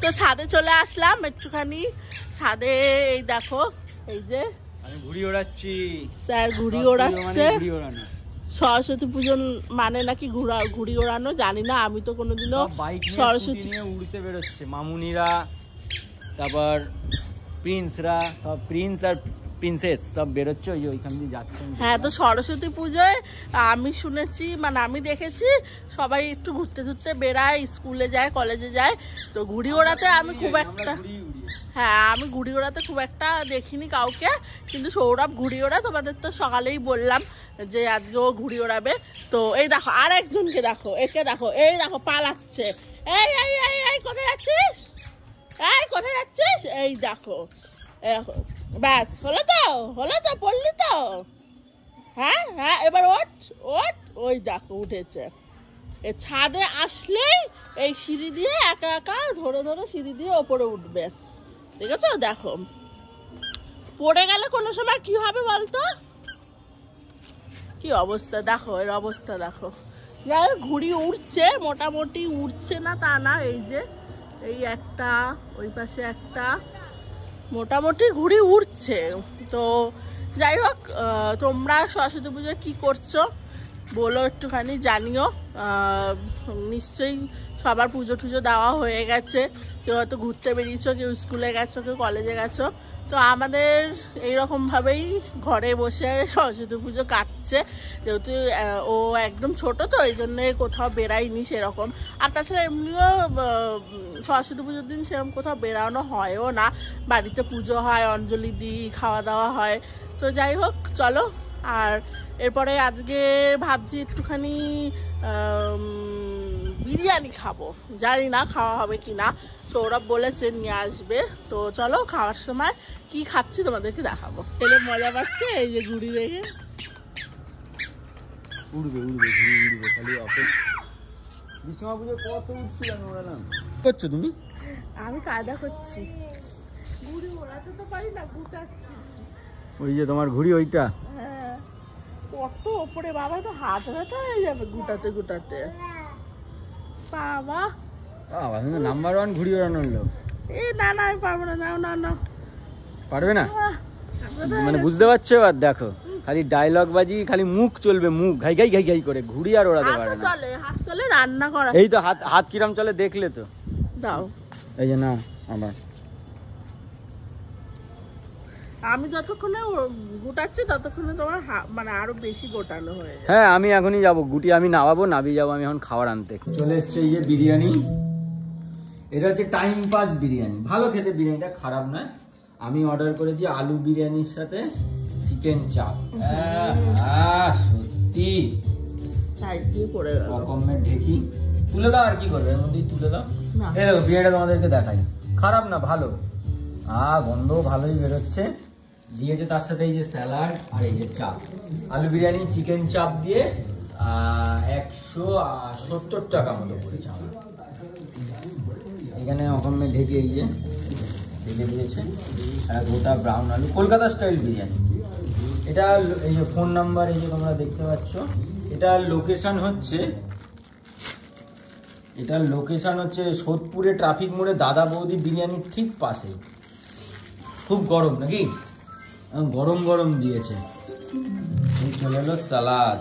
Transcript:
তো ছাদে চলে আসলাম একটুখানি। ছাদে এই দেখো, এই যে আমি ঘুড়ি ওড়াচ্ছি, স্যার ঘুড়ি ওড়াচ্ছে। সরস্বতী পুজোর মানে নাকি ঘুড়ি ওড়ানো, জানি না, আমি তো কোনোদিনও সরস্বতী নিয়ে উড়তে বেরোচ্ছে মামুনিরা, তারপর প্রিন্সরা, সব প্রিন্স আর প্রিন্সেস সব বেরোচ্ছে, ওইখান দিয়ে যাচ্ছে। হ্যাঁ, তো সরস্বতী পুজোয় আমি শুনেছি, মানে আমি দেখেছি সবাই একটু ঘুরতে ঘুরতে বেড়ায়, স্কুলে যায়, কলেজে যায়। তো ঘুড়ি ওড়াতে আমি খুব একটা, হ্যাঁ আমি ঘুড়ি ওড়াতে খুব একটা দেখিনি কাউকে, কিন্তু সৌরভ ঘুড়ি ওড়া, তোমাদের তো সকালেই বললাম যে আজকে ও ঘুড়ি ওড়াবে। তো এই দেখো আর একজনকে দেখো, একে দেখো, এই দেখো পালাচ্ছে। এই এই এই এই কোথায় যাচ্ছিস, এই কোথায় যাচ্ছিস, এই দেখো ব্যাস, হলো তো, হলো তো, পড়লি তো, হ্যাঁ হ্যাঁ এবার ওঠ ওঠ। ওই দেখো উঠেছে। এ ছাদে আসলেই এই সিঁড়ি দিয়ে একা একা ধরে ধরে সিঁড়ি দিয়ে ওপরে উঠবে, দেখেছো? দেখো পড়ে গেলে কোনো সময় কি হবে বলতো, কি অবস্থা দেখো, এর অবস্থা দেখো। যাই ঘুড়ি উড়ছে, মোটামুটি উড়ছে না তা না, এই যে এই একটা, ওই পাশে একটা, মোটামুটি ঘুড়ি উড়ছে। তো যাই হোক, তোমরা সরস্বতী পুজোয় কি করছো বলো একটুখানি, জানিও। নিশ্চয়ই সবার পুজো টুজো দেওয়া হয়ে গেছে, কেউ হয়তো ঘুরতে বেরিয়েছো, কেউ স্কুলে গেছো, কেউ কলেজে গেছো। তো আমাদের এইরকমভাবেই ঘরে বসে সরস্বতী পুজো কাটছে, যেহেতু ও একদম ছোট, তো এই জন্যে কোথাও বেরাইনি সেরকম। আর তাছাড়া এমনিও সরস্বতী পুজোর দিন সেরকম কোথাও বেরানো হয়ও না, বাড়িতে পুজো হয়, অঞ্জলি দিই, খাওয়া দাওয়া হয়। তো যাই হোক চলো, আর এরপরে আজকে ভাবছি একটুখানি বিরিয়ানি খাবো, জানি না খাওয়া হবে কিনা, সৌরভ বলেছে নিয়ে আসবে। তো চলো খাওয়ার সময় কি খাচ্ছি তোমাদেরকে দেখাবো। এলে মজা পাচ্ছে, এই যে ঘুড়ি দেখে উড়বে উড়বে ঘুড়ি উড়বে, খালি বিশ্বমা পুজো কত উঠছিলাম ওড়ালাম। করছো তুমি? আমি কায়দা করছি, ঘুড়ি ওড়াতে তো পারি না, গুটাচ্ছি। ওই যে তোমার ঘুড়ি ওইটা, হ্যাঁ কত ওপরে বাবা, তো হাত ব্যথা হয়ে যাবে গুটাতে গুটাতে বাবা। নাম্বার 1 ঘুড়ি ওড়ানোর লোক। এ না না আমি পারবো না, নাও না না, পারবে না মানে বুঝতে পারছো? আর দেখো খালি ডায়লগ বাজি, খালি মুখ চলবে, মুখ ঘাই ঘাই ঘাই ঘাই করে, ঘুড়ি আর ওড়াতে পারে না। চলে হাত চলে, রান্না করা, এই তো হাত হাত কিরম চলে দেখলে তো। দাও এই যে নাও আমার, আমি যতক্ষণে গোটাচ্ছি ততক্ষণে তোমার মানে আরো বেশি গোটানো হয়ে যায়। হ্যাঁ আমি এখনই যাবো, গুটি আমি নামাবো, নামিয়ে যাবো আমি এখন খাবার আনতে। চলে এসছে এই যে বিরিয়ানি, এটা হচ্ছে টাইম পাস বিরিয়ানি, ভালো খেতে, বিরিয়ানিটা খারাপ নয়। আমি অর্ডার করেছি আলু বিরিয়ানির সাথে চিকেন চাপ, সত্যি রকমের ঢেকি। তুলে দাও, আর কি করবে এর মধ্যেই তুলে দাও। এই দেখো বিরিয়ানিটা তোমাদেরকে দেখাই, খারাপ না ভালো, গন্ধ ভালোই বেরোচ্ছে। দিয়েছে তার সাথে এই যে স্যালাড আর এই যে চাপ, আলু বিরিয়ানি চিকেন চাপ দিয়ে 170 টাকা মতো পড়েছে আমার। এখানে ওখানে ঢেকে এই যে ঢেকে দিয়েছে, আর গোটা ব্রাউন আলু, কলকাতা স্টাইল বিরিয়ানি। এটা এই যে ফোন নাম্বার এই যে তোমরা দেখতে পাচ্ছ, এটার লোকেশন হচ্ছে সোদপুরে ট্রাফিক মোড়ে দাদা বৌদি বিরিয়ানির ঠিক পাশে। খুব গরম নাকি, গরম গরম দিয়েছে। চলে এলো সালাদ।